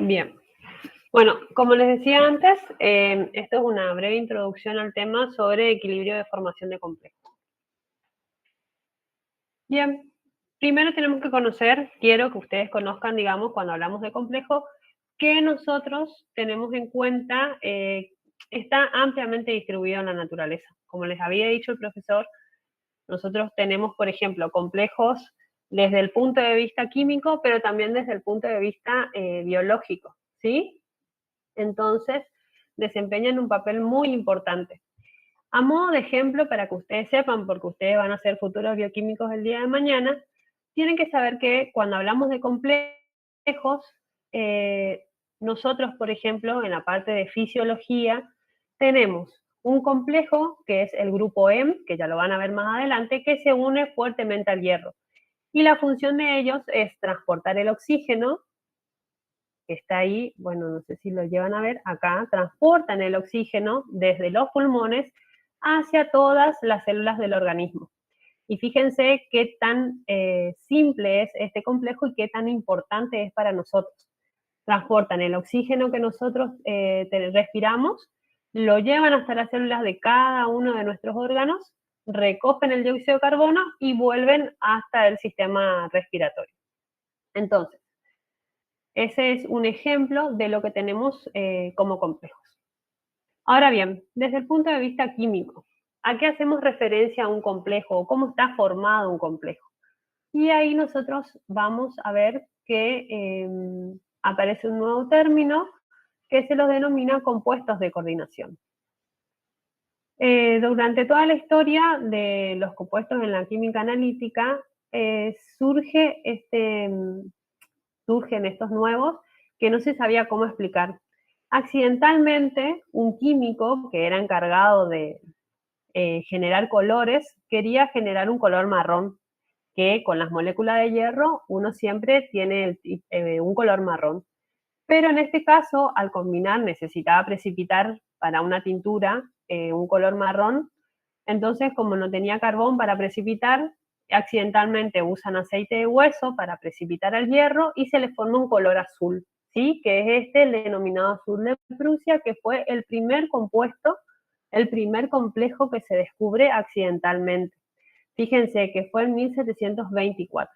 Bien. Bueno, como les decía antes, esto es una breve introducción al tema sobre equilibrio de formación de complejos. Bien, primero tenemos que conocer, quiero que ustedes conozcan, digamos, cuando hablamos de complejo, que nosotros tenemos en cuenta, está ampliamente distribuido en la naturaleza. Como les había dicho el profesor, nosotros tenemos, por ejemplo, complejos desde el punto de vista químico, pero también desde el punto de vista biológico, ¿sí? Entonces, desempeñan un papel muy importante. A modo de ejemplo, para que ustedes sepan, porque ustedes van a ser futuros bioquímicos el día de mañana, tienen que saber que cuando hablamos de complejos, nosotros, por ejemplo, en la parte de fisiología, tenemos un complejo que es el grupo M, que ya lo van a ver más adelante, que se une fuertemente al hierro. Y la función de ellos es transportar el oxígeno que está ahí, bueno, no sé si lo llevan a ver, acá transportan el oxígeno desde los pulmones hacia todas las células del organismo. Y fíjense qué tan simple es este complejo y qué tan importante es para nosotros. Transportan el oxígeno que nosotros respiramos, lo llevan hasta las células de cada uno de nuestros órganos, recogen el dióxido de carbono y vuelven hasta el sistema respiratorio. Entonces, ese es un ejemplo de lo que tenemos como complejos. Ahora bien, desde el punto de vista químico, ¿a qué hacemos referencia a un complejo o cómo está formado un complejo? Y ahí nosotros vamos a ver que aparece un nuevo término que se los denomina compuestos de coordinación. Durante toda la historia de los compuestos en la química analítica, surgen estos nuevos que no se sabía cómo explicar. Accidentalmente, un químico que era encargado de generar colores quería generar un color marrón, que con las moléculas de hierro uno siempre tiene un color marrón. Pero en este caso, al combinar, necesitaba precipitar para una tintura un color marrón. Entonces, como no tenía carbón para precipitar, accidentalmente usan aceite de hueso para precipitar el hierro y se le forma un color azul, ¿sí? Que es el denominado azul de Prusia, que fue el primer compuesto, el primer complejo que se descubre accidentalmente. Fíjense que fue en 1724.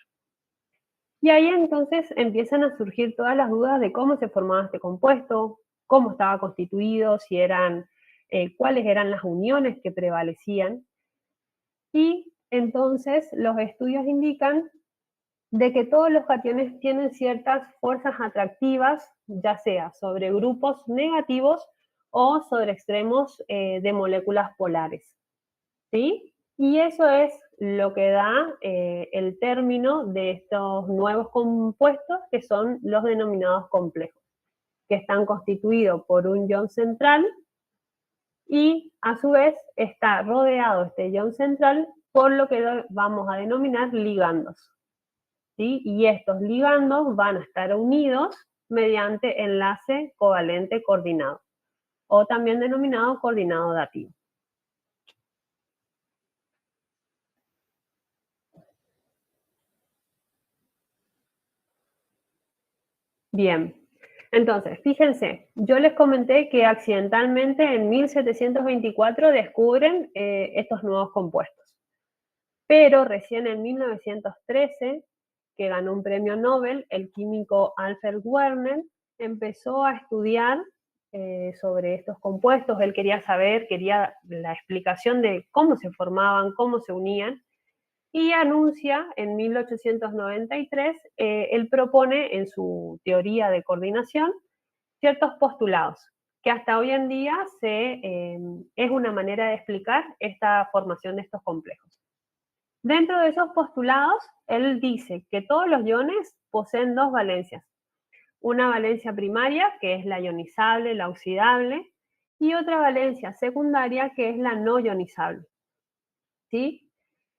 Y ahí entonces empiezan a surgir todas las dudas de cómo se formaba este compuesto, cómo estaba constituido, si eran, cuáles eran las uniones que prevalecían. Y entonces los estudios indican de que todos los cationes tienen ciertas fuerzas atractivas, ya sea sobre grupos negativos o sobre extremos de moléculas polares, ¿sí? Y eso es lo que da el término de estos nuevos compuestos que son los denominados complejos, que están constituidos por un ion central y a su vez está rodeado este ion central por lo que vamos a denominar ligandos, ¿sí? Y estos ligandos van a estar unidos mediante enlace covalente coordinado, o también denominado coordinado dativo. Bien, entonces, fíjense, yo les comenté que accidentalmente en 1724 descubren estos nuevos compuestos, pero recién en 1913, que ganó un premio Nobel, el químico Alfred Werner empezó a estudiar sobre estos compuestos. Él quería saber, quería la explicación de cómo se formaban, cómo se unían, y anuncia en 1893, él propone en su teoría de coordinación ciertos postulados, que hasta hoy en día es una manera de explicar esta formación de estos complejos. Dentro de esos postulados, él dice que todos los iones poseen dos valencias. Una valencia primaria, que es la ionizable, la oxidable, y otra valencia secundaria, que es la no ionizable, ¿sí?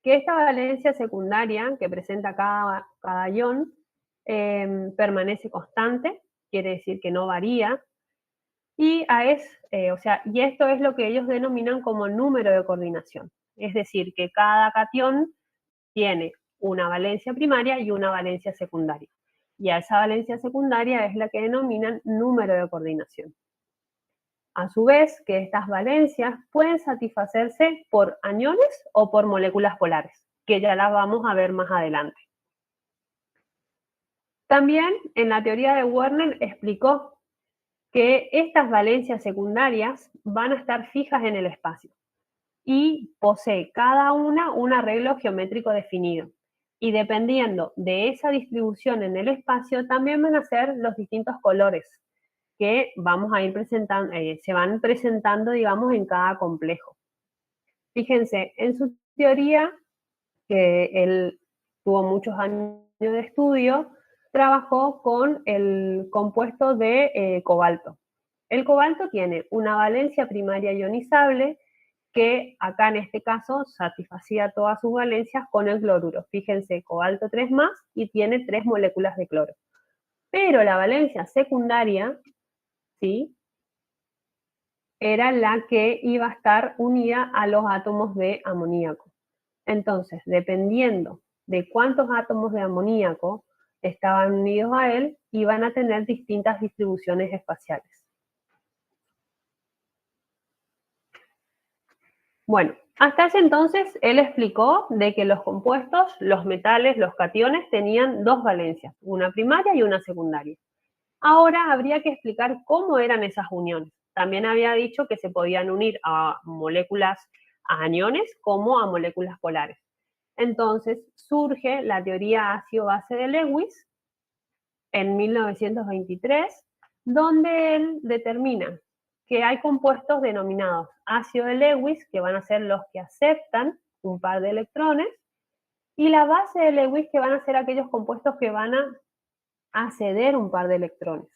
Que esta valencia secundaria que presenta cada ion permanece constante, quiere decir que no varía, y, y esto es lo que ellos denominan como número de coordinación. Es decir, que cada cation tiene una valencia primaria y una valencia secundaria. y a esa valencia secundaria es la que denominan número de coordinación. A su vez, que estas valencias pueden satisfacerse por aniones o por moléculas polares, que ya las vamos a ver más adelante. También en la teoría de Werner explicó que estas valencias secundarias van a estar fijas en el espacio y posee cada una un arreglo geométrico definido. Y dependiendo de esa distribución en el espacio, también van a ser los distintos colores que vamos a ir presentando, se van presentando, digamos, en cada complejo. Fíjense, en su teoría, que él tuvo muchos años de estudio, trabajó con el compuesto de cobalto. El cobalto tiene una valencia primaria ionizable que acá en este caso satisfacía todas sus valencias con el cloruro. Fíjense, cobalto 3 más y tiene 3 moléculas de cloro. Pero la valencia secundaria, ¿sí?, era la que iba a estar unida a los átomos de amoníaco. Entonces, dependiendo de cuántos átomos de amoníaco estaban unidos a él, iban a tener distintas distribuciones espaciales. Bueno, hasta ese entonces él explicó de que los compuestos, los metales, los cationes tenían dos valencias, una primaria y una secundaria. Ahora habría que explicar cómo eran esas uniones. También había dicho que se podían unir a moléculas, a aniones, como a moléculas polares. Entonces surge la teoría ácido-base de Lewis en 1923, donde él determina que hay compuestos denominados ácido de Lewis, que van a ser los que aceptan un par de electrones, y la base de Lewis, que van a ser aquellos compuestos que van a ceder un par de electrones,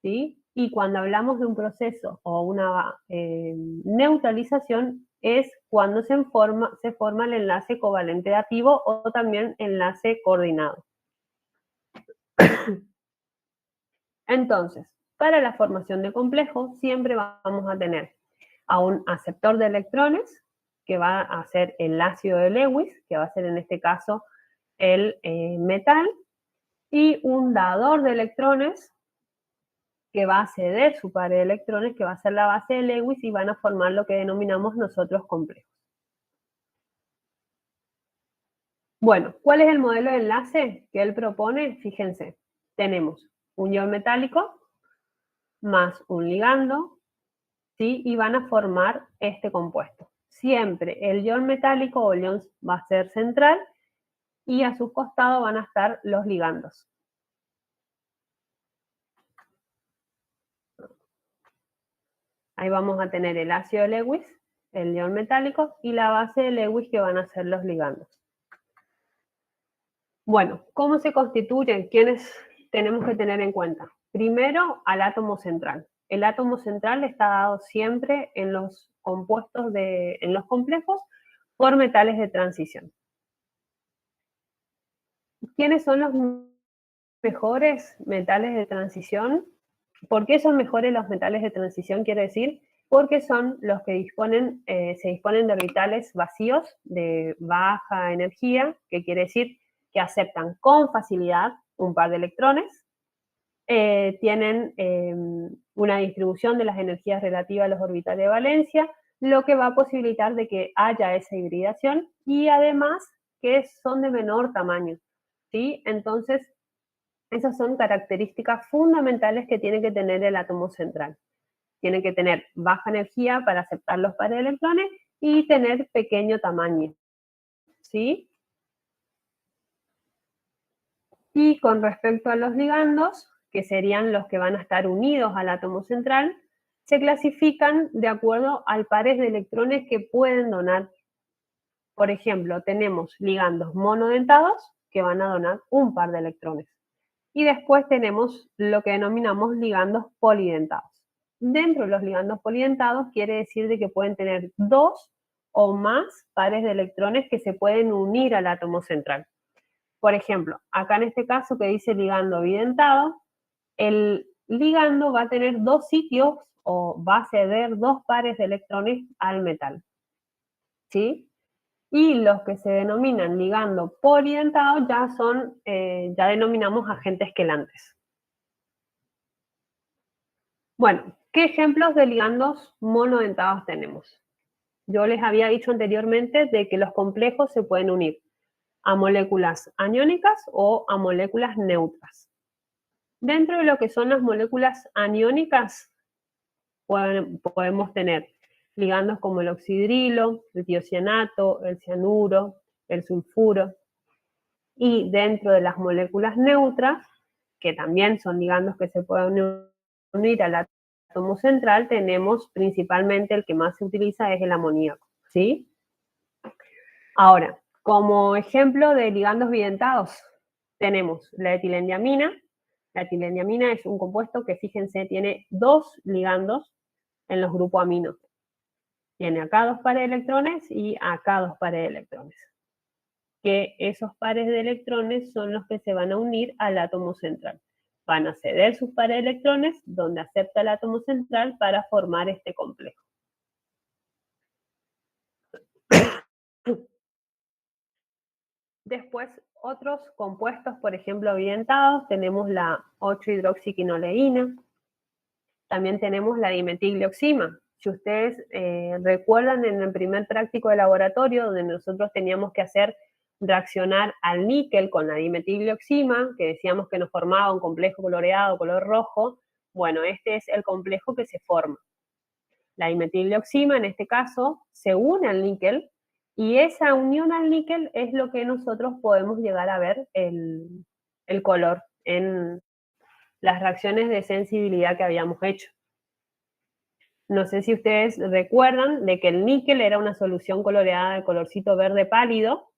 ¿sí? Y cuando hablamos de un proceso o una neutralización, es cuando se forma el enlace covalente dativo o también enlace coordinado. Entonces, para la formación de complejos siempre vamos a tener a un aceptor de electrones, que va a ser el ácido de Lewis, que va a ser en este caso el metal, y un dador de electrones, que va a ceder su par de electrones, que va a ser la base de Lewis, y van a formar lo que denominamos nosotros complejos. Bueno, ¿cuál es el modelo de enlace que él propone? Fíjense, tenemos un ion metálico más un ligando, ¿sí? Y van a formar este compuesto. Siempre el ion metálico o el ion va a ser central y a su costado van a estar los ligandos. Ahí vamos a tener el ácido de Lewis, el ion metálico y la base de Lewis, que van a ser los ligandos. Bueno, ¿cómo se constituyen? ¿Quiénes tenemos que tener en cuenta? Primero, al átomo central. El átomo central está dado siempre en los compuestos en los complejos por metales de transición. ¿Quiénes son los mejores metales de transición? ¿Por qué son mejores los metales de transición? Quiere decir, porque son los que se disponen de orbitales vacíos de baja energía, que quiere decir que aceptan con facilidad un par de electrones, tienen una distribución de las energías relativas a los orbitales de valencia, lo que va a posibilitar de que haya esa hibridación y además que son de menor tamaño, ¿sí? Entonces, esas son características fundamentales que tiene que tener el átomo central. Tiene que tener baja energía para aceptar los pares de electrones y tener pequeño tamaño, ¿sí? Y con respecto a los ligandos, que serían los que van a estar unidos al átomo central, se clasifican de acuerdo al pares de electrones que pueden donar. Por ejemplo, tenemos ligandos monodentados que van a donar un par de electrones. Y después tenemos lo que denominamos ligandos polidentados. Dentro de los ligandos polidentados quiere decir de que pueden tener dos o más pares de electrones que se pueden unir al átomo central. Por ejemplo, acá en este caso que dice ligando bidentado, el ligando va a tener dos sitios o va a ceder dos pares de electrones al metal, ¿sí? Y los que se denominan ligando polidentada ya son, ya denominamos agentes quelantes. Bueno, ¿qué ejemplos de ligandos monodentados tenemos? Yo les había dicho anteriormente de que los complejos se pueden unir a moléculas aniónicas o a moléculas neutras. Dentro de lo que son las moléculas aniónicas, podemos tener ligandos como el oxidrilo, el tiocianato, el cianuro, el sulfuro. Y dentro de las moléculas neutras, que también son ligandos que se pueden unir al átomo central, tenemos principalmente el que más se utiliza es el amoníaco, ¿sí? Ahora, como ejemplo de ligandos bidentados, tenemos la etilendiamina. La etilendiamina es un compuesto que, fíjense, tiene dos ligandos en los grupos amino. Tiene acá dos pares de electrones y acá dos pares de electrones. Que esos pares de electrones son los que se van a unir al átomo central. Van a ceder sus pares de electrones donde acepta el átomo central para formar este complejo. Después, otros compuestos, por ejemplo, bidentados, tenemos la 8-hidroxiquinoleína, también tenemos la dimetilglioxima. Si ustedes recuerdan en el primer práctico de laboratorio, donde nosotros teníamos que hacer reaccionar al níquel con la dimetilglioxima, que decíamos que nos formaba un complejo coloreado color rojo, bueno, este es el complejo que se forma. La dimetilglioxima, en este caso, se une al níquel, y esa unión al níquel es lo que nosotros podemos llegar a ver el color en las reacciones de sensibilidad que habíamos hecho. No sé si ustedes recuerdan de que el níquel era una solución coloreada de colorcito verde pálido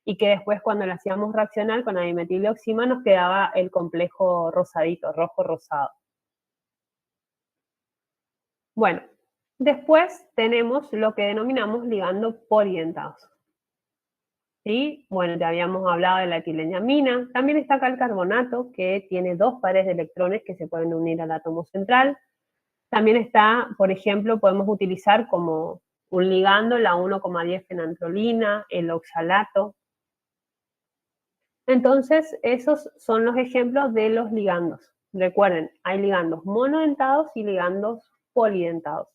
y que después cuando la hacíamos reaccionar con la dimetilglioxima nos quedaba el complejo rosadito, rojo rosado. Bueno, después tenemos lo que denominamos ligando polidentados. ¿Sí? Bueno, ya habíamos hablado de la etilendiamina. También está acá el carbonato, que tiene dos pares de electrones que se pueden unir al átomo central. También está, por ejemplo, podemos utilizar como un ligando la 1,10 fenantrolina, el oxalato. Entonces, esos son los ejemplos de los ligandos. Recuerden, hay ligandos monodentados y ligandos polidentados.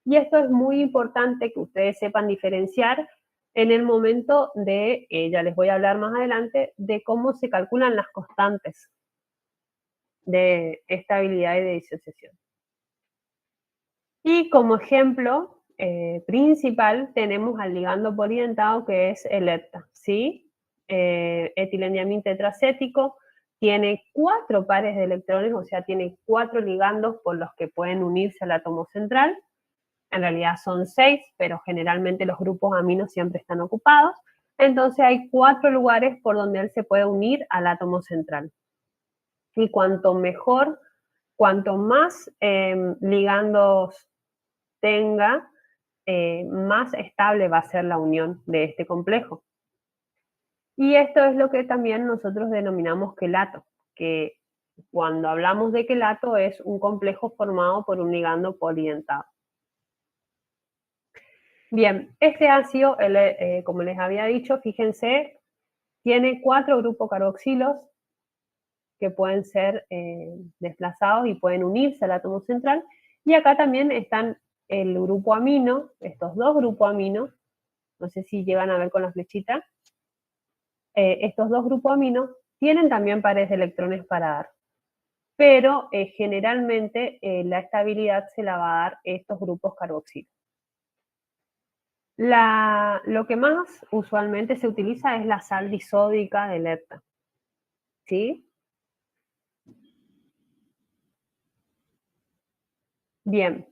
Y esto es muy importante que ustedes sepan diferenciar en el momento de, ya les voy a hablar más adelante, de cómo se calculan las constantes de estabilidad y de disociación. Y como ejemplo principal tenemos al ligando polidentado que es el ETA, ¿sí? Etilendiamina tetracético, tiene 4 pares de electrones, o sea, tiene 4 ligandos por los que pueden unirse al átomo central. En realidad son 6, pero generalmente los grupos aminos siempre están ocupados. Entonces hay 4 lugares por donde él se puede unir al átomo central. Y cuanto mejor, cuanto más ligandos tenga, más estable va a ser la unión de este complejo. Y esto es lo que también nosotros denominamos quelato, que cuando hablamos de quelato es un complejo formado por un ligando polidentado. Bien, este ácido, como les había dicho, fíjense, tiene 4 grupos carboxilos que pueden ser desplazados y pueden unirse al átomo central. Y acá también están el grupo amino, estos dos grupos amino, no sé si llegan a ver con la flechita, estos dos grupos amino tienen también pares de electrones para dar, pero generalmente la estabilidad se la va a dar estos grupos carboxilos. Lo que más usualmente se utiliza es la sal disódica del ETA, ¿sí? Bien,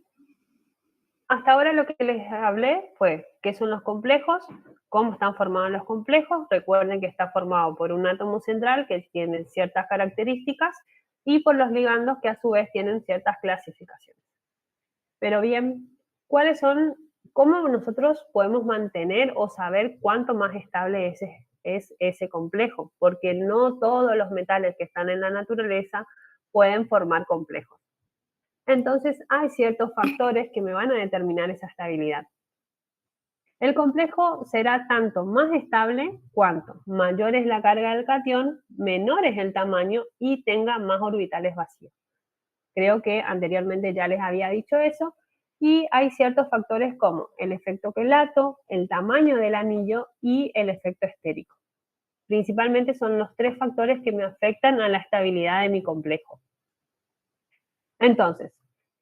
hasta ahora lo que les hablé fue qué son los complejos, cómo están formados los complejos. Recuerden que está formado por un átomo central que tiene ciertas características y por los ligandos que a su vez tienen ciertas clasificaciones. Pero bien, ¿cuáles son, cómo nosotros podemos mantener o saber cuánto más estable es ese complejo? Porque no todos los metales que están en la naturaleza pueden formar complejos. Entonces hay ciertos factores que me van a determinar esa estabilidad. El complejo será tanto más estable cuanto mayor es la carga del catión, menor es el tamaño y tenga más orbitales vacíos. Creo que anteriormente ya les había dicho eso. Y hay ciertos factores como el efecto quelato, el tamaño del anillo y el efecto estérico. Principalmente son los tres factores que me afectan a la estabilidad de mi complejo. Entonces,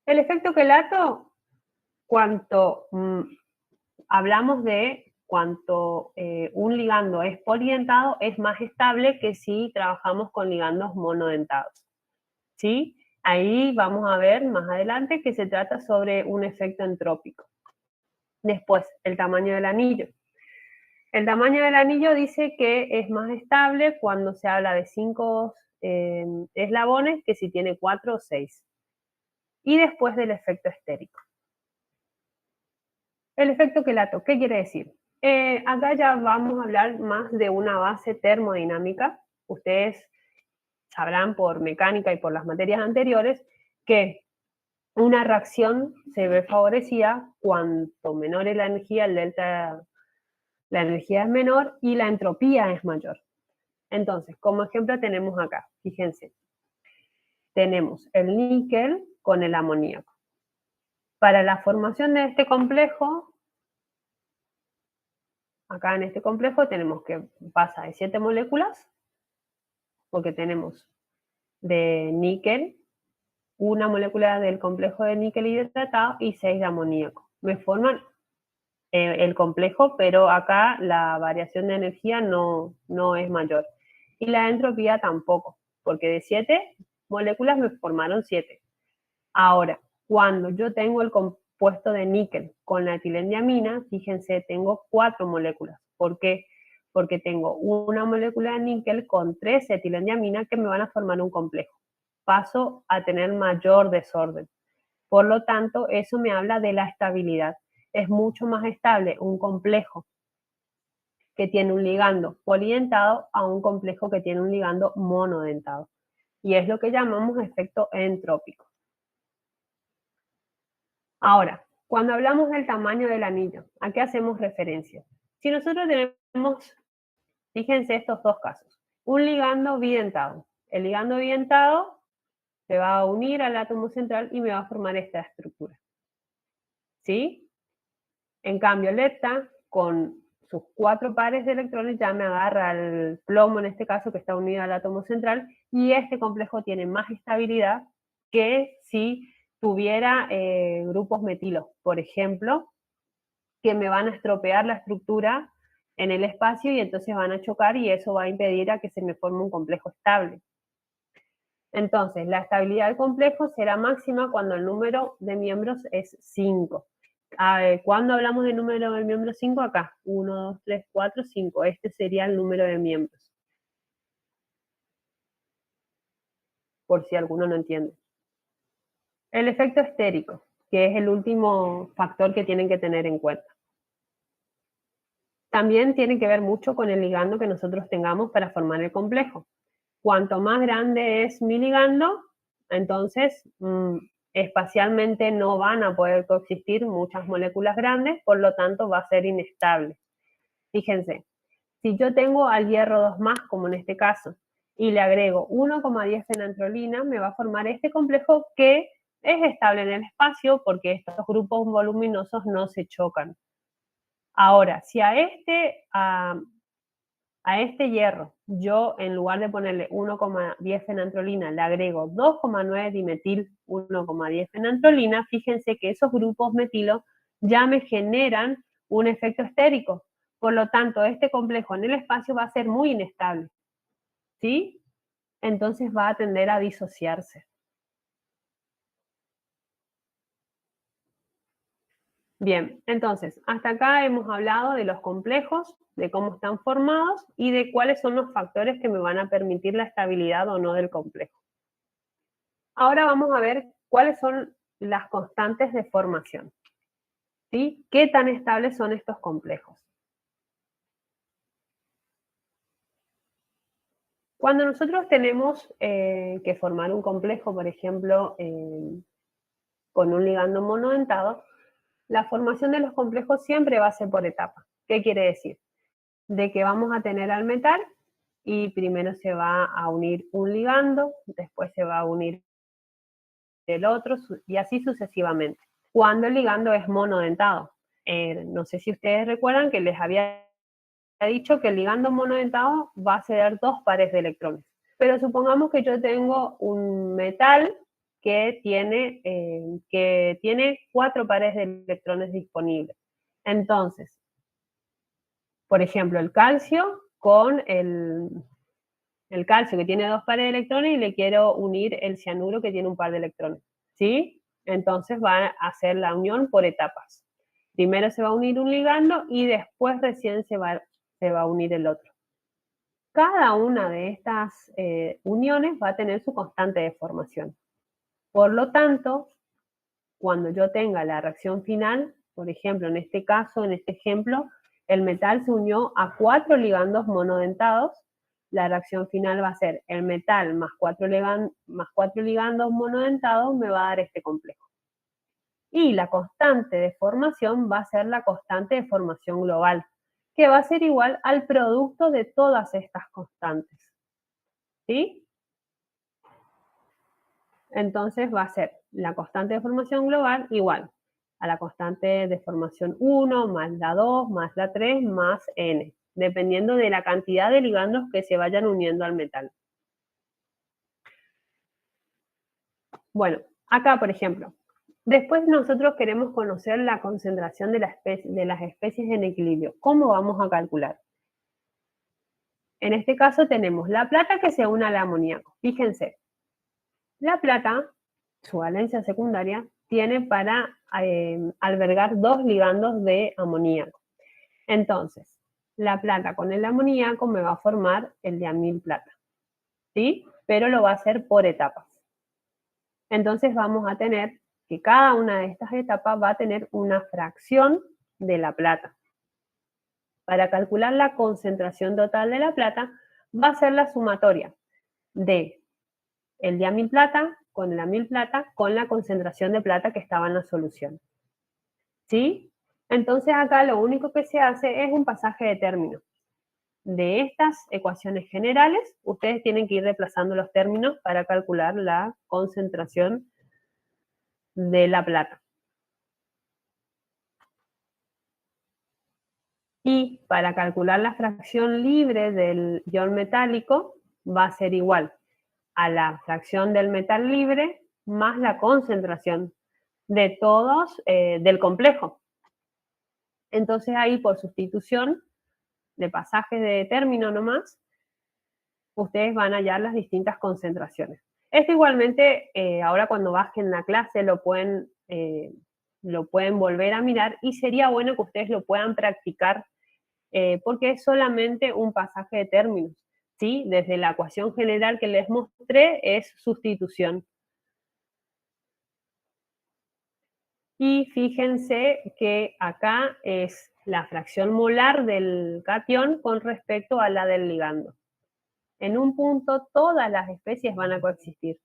el efecto quelato, cuanto hablamos de cuanto un ligando es polidentado, es más estable que si trabajamos con ligandos monodentados. ¿Sí? Ahí vamos a ver más adelante que se trata sobre un efecto entrópico. Después, el tamaño del anillo. El tamaño del anillo dice que es más estable cuando se habla de 5 eslabones que si tiene 4 o 6. Y después del efecto estérico. El efecto quelato, ¿qué quiere decir? Acá ya vamos a hablar más de una base termodinámica. Ustedes sabrán por mecánica y por las materias anteriores que una reacción se ve favorecida cuanto menor es la energía, el delta, la energía es menor y la entropía es mayor. Entonces, como ejemplo tenemos acá, fíjense, tenemos el níquel con el amoníaco. Para la formación de este complejo, acá en este complejo tenemos que pasa de 7 moléculas, porque tenemos de níquel, una molécula del complejo de níquel hidratado y 6 de amoníaco. Me forman el complejo, pero acá la variación de energía no es mayor. Y la entropía tampoco, porque de 7 moléculas me formaron 7. Ahora, cuando yo tengo el compuesto de níquel con la etilendiamina, fíjense, tengo 4 moléculas. ¿Por qué? Porque tengo una molécula de níquel con 3 etilendiamina que me van a formar un complejo. Paso a tener mayor desorden. Por lo tanto, eso me habla de la estabilidad. Es mucho más estable un complejo que tiene un ligando polidentado a un complejo que tiene un ligando monodentado. Y es lo que llamamos efecto entrópico. Ahora, cuando hablamos del tamaño del anillo, ¿a qué hacemos referencia? Si nosotros tenemos, fíjense estos dos casos, un ligando bidentado. El ligando bidentado se va a unir al átomo central y me va a formar esta estructura. ¿Sí? En cambio, el lepta, con sus 4 pares de electrones, ya me agarra el plomo, en este caso, que está unido al átomo central, y este complejo tiene más estabilidad que si tuviera grupos metilos, por ejemplo, que me van a estropear la estructura en el espacio y entonces van a chocar y eso va a impedir a que se me forme un complejo estable. Entonces, la estabilidad del complejo será máxima cuando el número de miembros es 5. ¿Cuándo hablamos del número de miembros 5? Acá, 1, 2, 3, 4, 5. Este sería el número de miembros. Por si alguno no entiende. El efecto estérico, que es el último factor que tienen que tener en cuenta. También tiene que ver mucho con el ligando que nosotros tengamos para formar el complejo. Cuanto más grande es mi ligando, entonces espacialmente no van a poder coexistir muchas moléculas grandes, por lo tanto va a ser inestable. Fíjense, si yo tengo al hierro 2 más, como en este caso, y le agrego 1,10 fenantrolina, me va a formar este complejo que es estable en el espacio porque estos grupos voluminosos no se chocan. Ahora, si a este hierro yo, en lugar de ponerle 1,10 fenantrolina, le agrego 2,9 dimetil 1,10 fenantrolina, fíjense que esos grupos metilo ya me generan un efecto estérico. Por lo tanto, este complejo en el espacio va a ser muy inestable, ¿sí? Entonces va a tender a disociarse. Bien, entonces, hasta acá hemos hablado de los complejos, de cómo están formados y de cuáles son los factores que me van a permitir la estabilidad o no del complejo. Ahora vamos a ver cuáles son las constantes de formación, ¿sí? ¿Qué tan estables son estos complejos? Cuando nosotros tenemos que formar un complejo, por ejemplo, con un ligando monodentado, la formación de los complejos siempre va a ser por etapas. ¿Qué quiere decir? De que vamos a tener al metal y primero se va a unir un ligando, después se va a unir el otro y así sucesivamente. Cuando el ligando es monodentado. No sé si ustedes recuerdan que les había dicho que el ligando monodentado va a ceder dos pares de electrones. Pero supongamos que yo tengo un metal que tiene 4 pares de electrones disponibles. Entonces, por ejemplo, el calcio con el calcio que tiene 2 pares de electrones y le quiero unir el cianuro que tiene un par de electrones, ¿sí? Entonces va a hacer la unión por etapas. Primero se va a unir un ligando y después recién se va a unir el otro. Cada una de estas uniones va a tener su constante de formación. Por lo tanto, cuando yo tenga la reacción final, por ejemplo, en este caso, en este ejemplo, el metal se unió a 4 ligandos monodentados. La reacción final va a ser el metal más 4 ligandos monodentados me va a dar este complejo. Y la constante de formación va a ser la constante de formación global, que va a ser igual al producto de todas estas constantes. ¿Sí? Entonces va a ser la constante de formación global igual a la constante de formación 1 más la 2 más la 3 más n, dependiendo de la cantidad de ligandos que se vayan uniendo al metal. Bueno, acá por ejemplo, después nosotros queremos conocer la concentración de las especies en equilibrio. ¿Cómo vamos a calcular? En este caso tenemos la plata que se une al amoníaco. Fíjense, la plata, su valencia secundaria, tiene para albergar 2 ligandos de amoníaco. Entonces, la plata con el amoníaco me va a formar el diamilplata, ¿sí? Pero lo va a hacer por etapas. Entonces vamos a tener que cada una de estas etapas va a tener una fracción de la plata. Para calcular la concentración total de la plata, va a ser la sumatoria de el diamilplata con el amilplata con la concentración de plata que estaba en la solución. ¿Sí? Entonces acá lo único que se hace es un pasaje de términos. De estas ecuaciones generales, ustedes tienen que ir reemplazando los términos para calcular la concentración de la plata. Y para calcular la fracción libre del ion metálico va a ser igual a la fracción del metal libre más la concentración de todos del complejo. Entonces ahí por sustitución de pasajes de término nomás, ustedes van a hallar las distintas concentraciones. Esto igualmente, ahora cuando bajen la clase lo pueden volver a mirar y sería bueno que ustedes lo puedan practicar porque es solamente un pasaje de términos, ¿sí? Desde la ecuación general que les mostré es sustitución. Y fíjense que acá es la fracción molar del catión con respecto a la del ligando. En un punto todas las especies van a coexistir.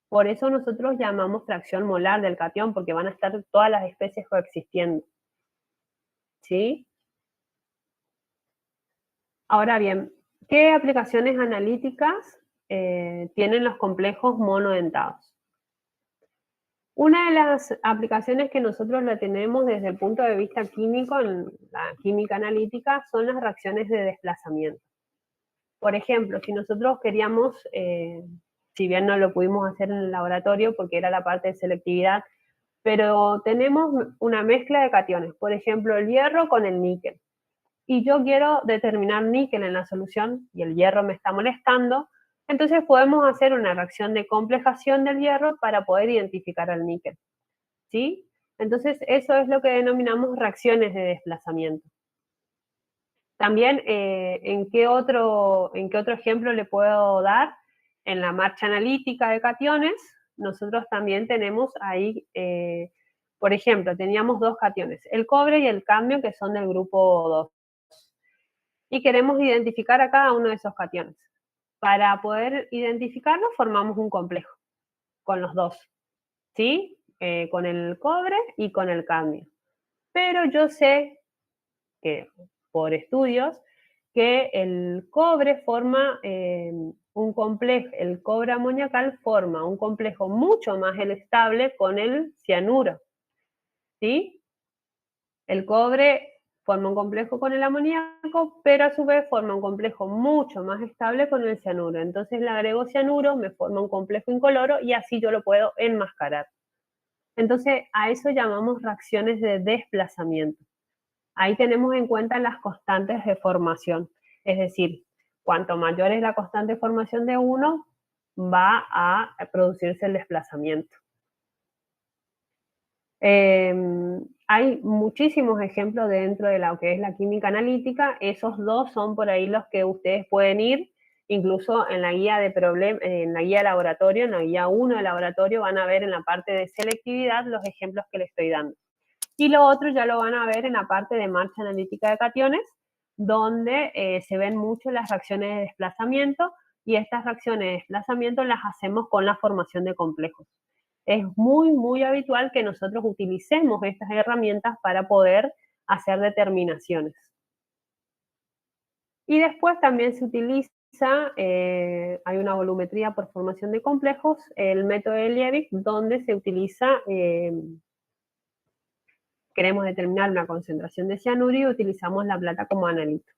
Por eso nosotros llamamos fracción molar del catión, porque van a estar todas las especies coexistiendo. ¿Sí? Ahora bien, ¿qué aplicaciones analíticas tienen los complejos monodentados? Una de las aplicaciones que nosotros la tenemos desde el punto de vista químico, en la química analítica, son las reacciones de desplazamiento. Por ejemplo, si nosotros queríamos, si bien no lo pudimos hacer en el laboratorio porque era la parte de selectividad, pero tenemos una mezcla de cationes, por ejemplo, el hierro con el níquel. Y yo quiero determinar níquel en la solución y el hierro me está molestando, entonces podemos hacer una reacción de complejación del hierro para poder identificar al níquel. ¿Sí? Entonces eso es lo que denominamos reacciones de desplazamiento. También, ¿en qué otro ejemplo le puedo dar? En la marcha analítica de cationes, nosotros también tenemos ahí, por ejemplo, teníamos 2 cationes, el cobre y el cadmio, que son del grupo 2. Y queremos identificar a cada uno de esos cationes. Para poder identificarlos, formamos un complejo con los dos. ¿Sí? con el cobre y con el cadmio. Pero yo sé que por estudios que el cobre forma un complejo, el cobre amoniacal forma un complejo mucho más estable con el cianuro, ¿sí? El cobre forma un complejo con el amoníaco, pero a su vez forma un complejo mucho más estable con el cianuro. Entonces le agrego cianuro, me forma un complejo incoloro y así yo lo puedo enmascarar. Entonces a eso llamamos reacciones de desplazamiento. Ahí tenemos en cuenta las constantes de formación. Es decir, cuanto mayor es la constante de formación de uno, va a producirse el desplazamiento. Hay muchísimos ejemplos dentro de lo que es la química analítica. Esos dos son por ahí los que ustedes pueden ir, incluso en la guía en la guía de laboratorio, en la guía 1 de laboratorio, van a ver en la parte de selectividad los ejemplos que les estoy dando. Y lo otro ya lo van a ver en la parte de marcha analítica de cationes, donde se ven mucho las reacciones de desplazamiento, y estas reacciones de desplazamiento las hacemos con la formación de complejos. Es muy, muy habitual que nosotros utilicemos estas herramientas para poder hacer determinaciones. Y después también se utiliza, hay una volumetría por formación de complejos, el método de Liebig, donde se utiliza, queremos determinar una concentración de cianuro y utilizamos la plata como analito.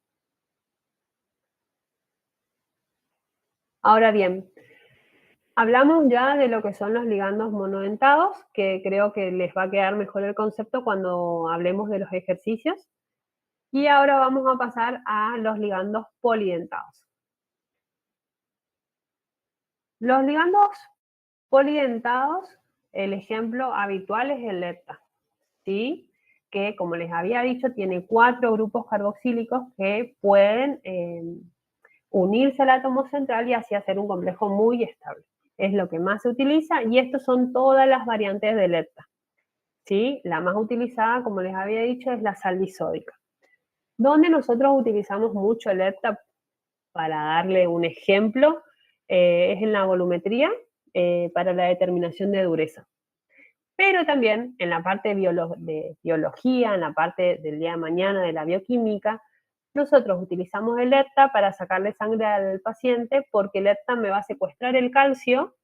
Ahora bien, hablamos ya de lo que son los ligandos monodentados, que creo que les va a quedar mejor el concepto cuando hablemos de los ejercicios. Y ahora vamos a pasar a los ligandos polidentados. Los ligandos polidentados, el ejemplo habitual es el lepta, ¿sí? Que, como les había dicho, tiene 4 grupos carboxílicos que pueden unirse al átomo central y así hacer un complejo muy estable. Es lo que más se utiliza y estas son todas las variantes del lepta, ¿sí? La más utilizada, como les había dicho, es la sal disódica. Donde nosotros utilizamos mucho el lepta, para darle un ejemplo, es en la volumetría para la determinación de dureza. Pero también en la parte de biología, en la parte del día de mañana de la bioquímica, nosotros utilizamos el lepta para sacarle sangre al paciente, porque el lepta me va a secuestrar el calcio.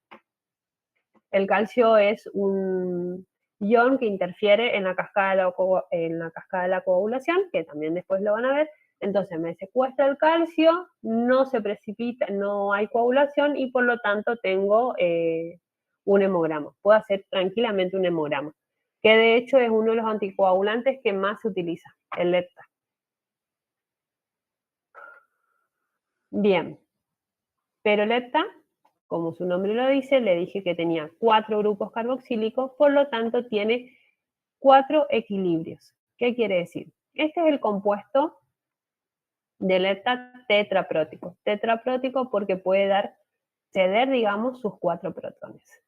El calcio es un ion que interfiere en la cascada de la coagulación, que también después lo van a ver. Entonces me secuestra el calcio, no se precipita, no hay coagulación y por lo tanto tengo un hemograma. Puedo hacer tranquilamente un hemograma, que de hecho es uno de los anticoagulantes que más se utiliza, el lepta. Bien, pero el lepta, como su nombre lo dice, le dije que tenía 4 grupos carboxílicos, por lo tanto tiene 4 equilibrios. ¿Qué quiere decir? Este es el compuesto del lepta tetraprótico. Tetraprótico porque puede ceder, digamos, sus 4 protones.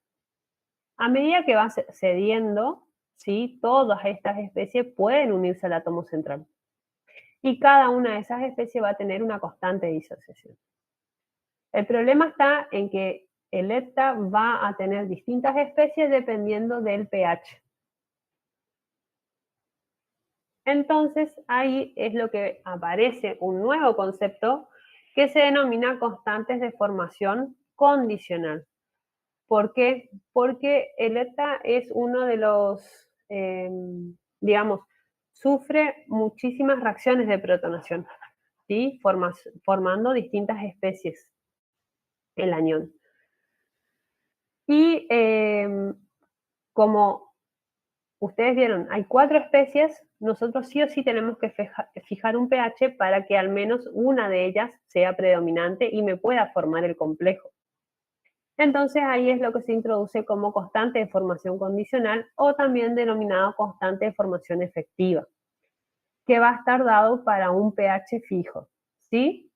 A medida que va cediendo, ¿sí? Todas estas especies pueden unirse al átomo central. Y cada una de esas especies va a tener una constante de disociación. El problema está en que el lepta va a tener distintas especies dependiendo del pH. Entonces ahí es lo que aparece un nuevo concepto que se denomina constantes de formación condicional. ¿Por qué? Porque el lepta es uno de los, digamos, sufre muchísimas reacciones de protonación, ¿sí? Formando distintas especies, el anión. Y como ustedes vieron, hay 4 especies, nosotros sí o sí tenemos que fijar un pH para que al menos una de ellas sea predominante y me pueda formar el complejo. Entonces ahí es lo que se introduce como constante de formación condicional, o también denominado constante de formación efectiva, que va a estar dado para un pH fijo, ¿sí?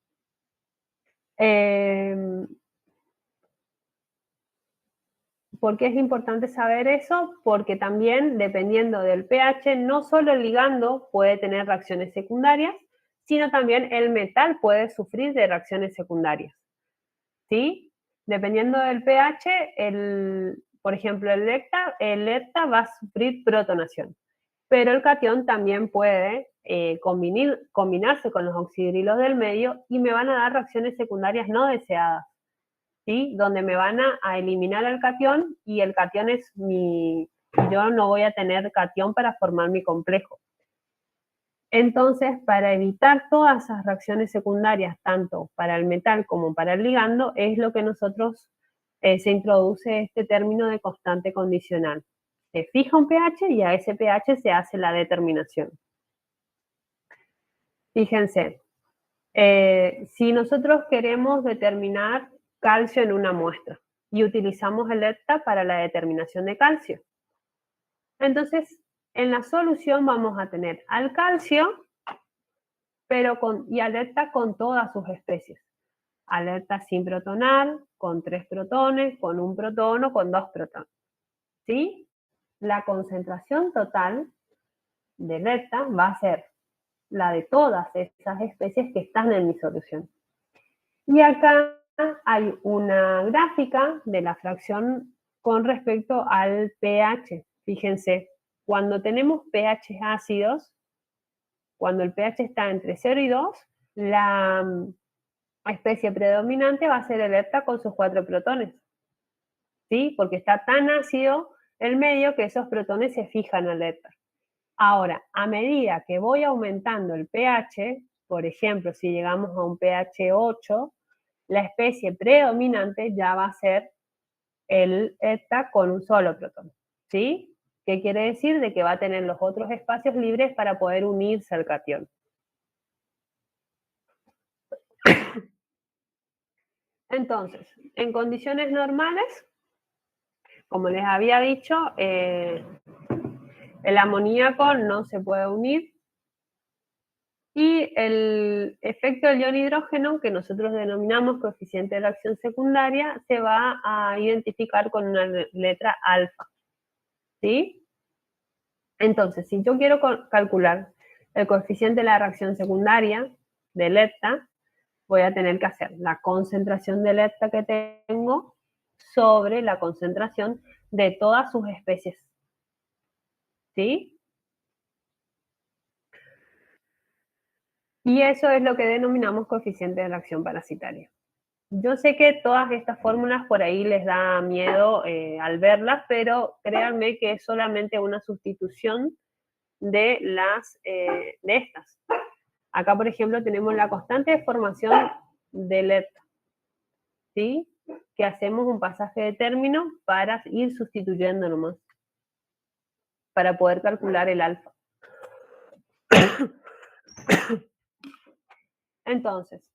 ¿Por qué es importante saber eso? Porque también, dependiendo del pH, no solo el ligando puede tener reacciones secundarias, sino también el metal puede sufrir de reacciones secundarias, ¿sí? Dependiendo del pH, Por ejemplo, el lepta va a sufrir protonación, pero el catión también puede combinarse con los oxidrilos del medio y me van a dar reacciones secundarias no deseadas, ¿sí? Donde me van a eliminar el catión y el catión yo no voy a tener catión para formar mi complejo. Entonces, para evitar todas esas reacciones secundarias, tanto para el metal como para el ligando, es lo que nosotros se introduce este término de constante condicional. Se fija un pH y a ese pH se hace la determinación. Fíjense, si nosotros queremos determinar calcio en una muestra y utilizamos el EPTA para la determinación de calcio, entonces en la solución vamos a tener al calcio y alerta con todas sus especies. Alerta sin protonar, con 3 protones, con 1 protón o con 2 protones. ¿Sí? La concentración total de alerta va a ser la de todas esas especies que están en mi solución. Y acá hay una gráfica de la fracción con respecto al pH. Fíjense, cuando tenemos pH ácidos, cuando el pH está entre 0 y 2, la especie predominante va a ser el EPTA con sus 4 protones, ¿sí? Porque está tan ácido el medio que esos protones se fijan al EPTA. Ahora, a medida que voy aumentando el pH, por ejemplo, si llegamos a un pH 8, la especie predominante ya va a ser el EPTA con un solo protón, ¿sí? ¿Qué quiere decir? De que va a tener los otros espacios libres para poder unirse al catión. Entonces, en condiciones normales, como les había dicho, el amoníaco no se puede unir y el efecto del ion hidrógeno, que nosotros denominamos coeficiente de reacción secundaria, se va a identificar con una letra alfa, ¿sí? Entonces, si yo quiero calcular el coeficiente de la reacción secundaria del EPTA, voy a tener que hacer la concentración del EPTA que tengo sobre la concentración de todas sus especies, ¿sí? Y eso es lo que denominamos coeficiente de reacción parasitaria. Yo sé que todas estas fórmulas por ahí les da miedo al verlas, pero créanme que es solamente una sustitución de estas. Acá, por ejemplo, tenemos la constante de formación del EPTA, ¿sí? Que hacemos un pasaje de término para ir sustituyendo nomás, para poder calcular el alfa. Entonces,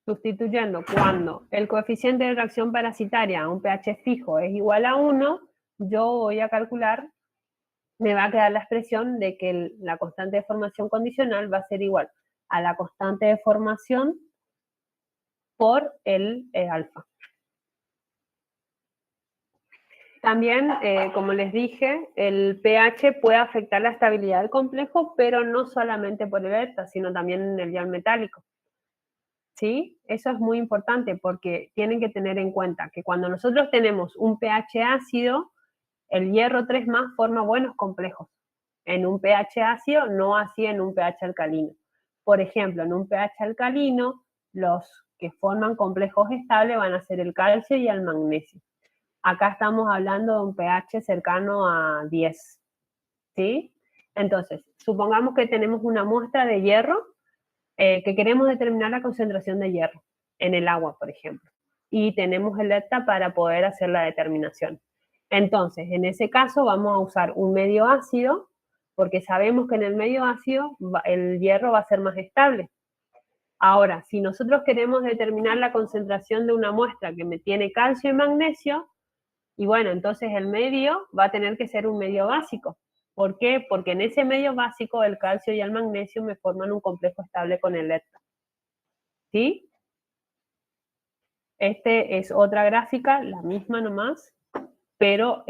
sustituyendo cuando el coeficiente de reacción parasitaria a un pH fijo es igual a 1, yo voy a calcular, me va a quedar la expresión de que la constante de formación condicional va a ser igual a la constante de formación por el alfa. También, como les dije, el pH puede afectar la estabilidad del complejo, pero no solamente por el EPTA, sino también en el ion metálico. ¿Sí? Eso es muy importante porque tienen que tener en cuenta que cuando nosotros tenemos un pH ácido, el hierro 3+ forma buenos complejos. En un pH ácido, no así en un pH alcalino. Por ejemplo, en un pH alcalino, los que forman complejos estables van a ser el calcio y el magnesio. Acá estamos hablando de un pH cercano a 10, ¿sí? Entonces, supongamos que tenemos una muestra de hierro, que queremos determinar la concentración de hierro en el agua, por ejemplo, y tenemos el EPTA para poder hacer la determinación. Entonces, en ese caso vamos a usar un medio ácido, porque sabemos que en el medio ácido el hierro va a ser más estable. Ahora, si nosotros queremos determinar la concentración de una muestra que me tiene calcio y magnesio, y bueno, entonces el medio va a tener que ser un medio básico. ¿Por qué? Porque en ese medio básico el calcio y el magnesio me forman un complejo estable con el EPTA. ¿Sí? Este es otra gráfica, la misma nomás, pero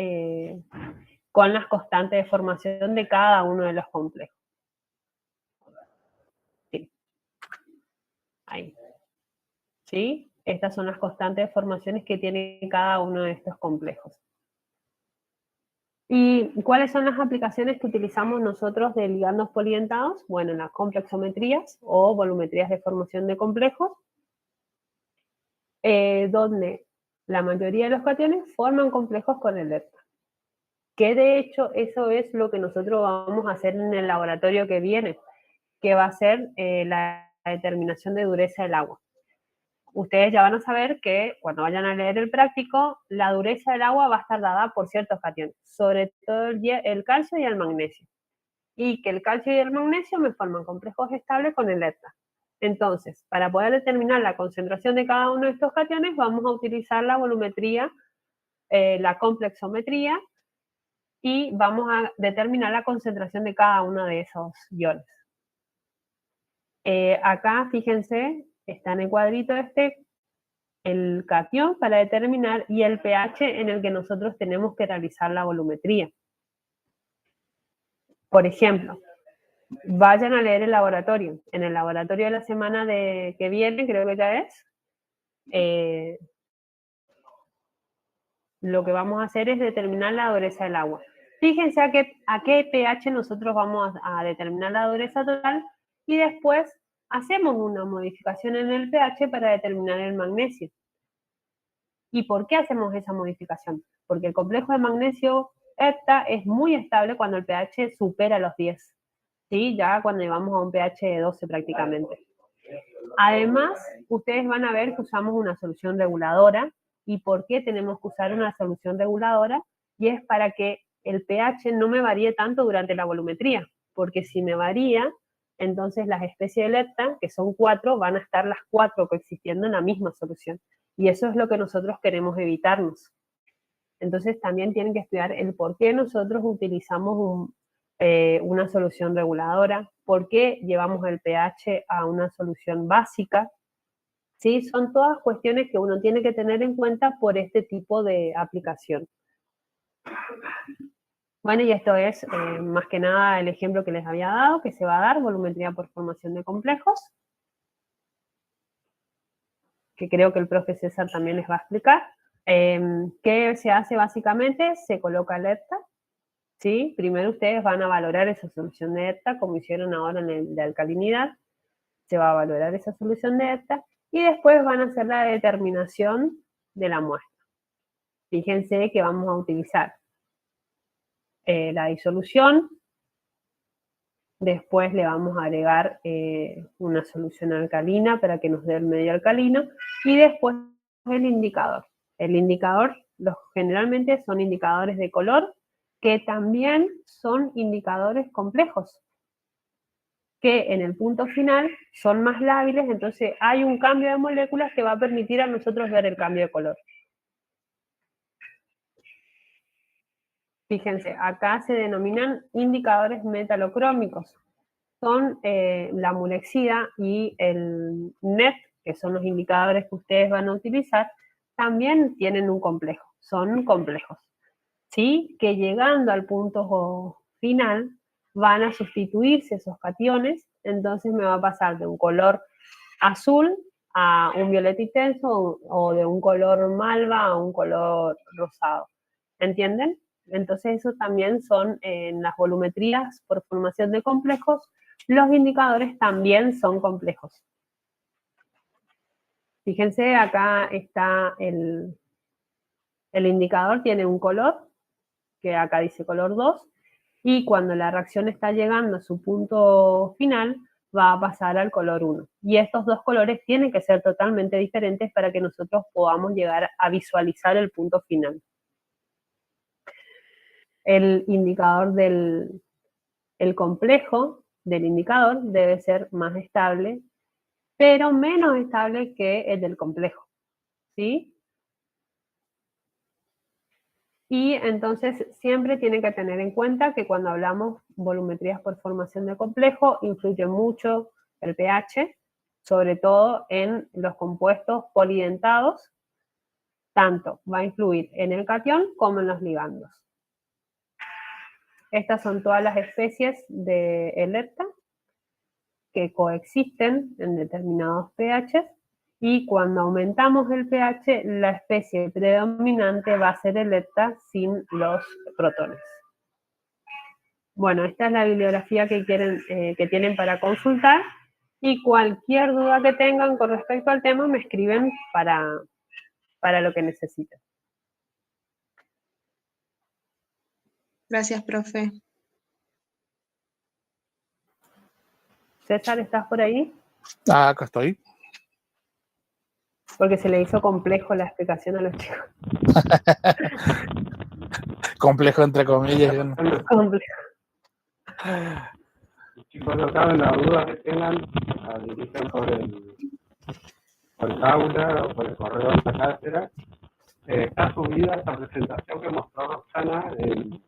con las constantes de formación de cada uno de los complejos. Sí. Ahí. ¿Sí? Estas son las constantes de formaciones que tiene cada uno de estos complejos. ¿Y cuáles son las aplicaciones que utilizamos nosotros de ligandos poliedentados? Bueno, las complexometrías o volumetrías de formación de complejos, donde la mayoría de los cationes forman complejos con el ERTA. Que de hecho eso es lo que nosotros vamos a hacer en el laboratorio que viene, que va a ser la determinación de dureza del agua. Ustedes ya van a saber que cuando vayan a leer el práctico, la dureza del agua va a estar dada por ciertos cationes, sobre todo el calcio y el magnesio. Y que el calcio y el magnesio me forman complejos estables con el ERTA. Entonces, para poder determinar la concentración de cada uno de estos cationes, vamos a utilizar la volumetría, la complexometría, y vamos a determinar la concentración de cada uno de esos iones. Acá, fíjense, está en el cuadrito el catión para determinar y el pH en el que nosotros tenemos que realizar la volumetría. Por ejemplo, vayan a leer el laboratorio. En el laboratorio de la semana que viene, creo que ya es, lo que vamos a hacer es determinar la dureza del agua. Fíjense a qué pH nosotros vamos a determinar la dureza total y después hacemos una modificación en el pH para determinar el magnesio. ¿Y por qué hacemos esa modificación? Porque el complejo de magnesio ERTA es muy estable cuando el pH supera los 10, ¿sí? Ya cuando llevamos a un pH de 12 prácticamente. Además, ustedes van a ver que usamos una solución reguladora. ¿Y por qué tenemos que usar una solución reguladora? Y es para que el pH no me varíe tanto durante la volumetría, porque si me varía, entonces las especies de ERTA, que son 4, van a estar las 4 coexistiendo en la misma solución. Y eso es lo que nosotros queremos evitarnos. Entonces también tienen que estudiar el por qué nosotros utilizamos una solución reguladora, por qué llevamos el pH a una solución básica. ¿Sí? Son todas cuestiones que uno tiene que tener en cuenta por este tipo de aplicación. Bueno, y esto es más que nada el ejemplo que les había dado, que se va a dar, volumetría por formación de complejos, que creo que el profe César también les va a explicar. ¿Qué se hace básicamente? Se coloca el ERTA, ¿sí? Primero ustedes van a valorar esa solución de ERTA, como hicieron ahora en el de alcalinidad, se va a valorar esa solución de ERTA, y después van a hacer la determinación de la muestra. Fíjense que vamos a utilizar la disolución, después le vamos a agregar una solución alcalina para que nos dé el medio alcalino, y después el indicador. El indicador, generalmente son indicadores de color, que también son indicadores complejos, que en el punto final son más lábiles, entonces hay un cambio de moléculas que va a permitir a nosotros ver el cambio de color. Fíjense, acá se denominan indicadores metalocrómicos. Son la mulexida y el NET, que son los indicadores que ustedes van a utilizar, también tienen un complejo, son complejos. ¿Sí? Que llegando al punto final van a sustituirse esos cationes, entonces me va a pasar de un color azul a un violeta intenso o de un color malva a un color rosado. ¿Entienden? Entonces eso también son en las volumetrías por formación de complejos, los indicadores también son complejos. Fíjense, acá está el indicador, tiene un color, que acá dice color 2, y cuando la reacción está llegando a su punto final, va a pasar al color 1. Y estos dos colores tienen que ser totalmente diferentes para que nosotros podamos llegar a visualizar el punto final. El indicador el complejo del indicador debe ser más estable, pero menos estable que el del complejo, ¿sí? Y entonces siempre tienen que tener en cuenta que cuando hablamos volumetrías por formación de complejo, influye mucho el pH, sobre todo en los compuestos polidentados, tanto va a influir en el catión como en los ligandos. Estas son todas las especies de ERTA que coexisten en determinados pH, y cuando aumentamos el pH, la especie predominante va a ser el ERTA sin los protones. Bueno, esta es la bibliografía que tienen para consultar, y cualquier duda que tengan con respecto al tema me escriben para lo que necesiten. Gracias, profe. César, ¿estás por ahí? Acá estoy. Porque se le hizo complejo la explicación a los chicos. Complejo entre comillas. Complejo. Chicos, no saben la duda que tengan, la dirigen por el aula o por el correo de la cátedra. Está subida esta presentación que mostró Roxana en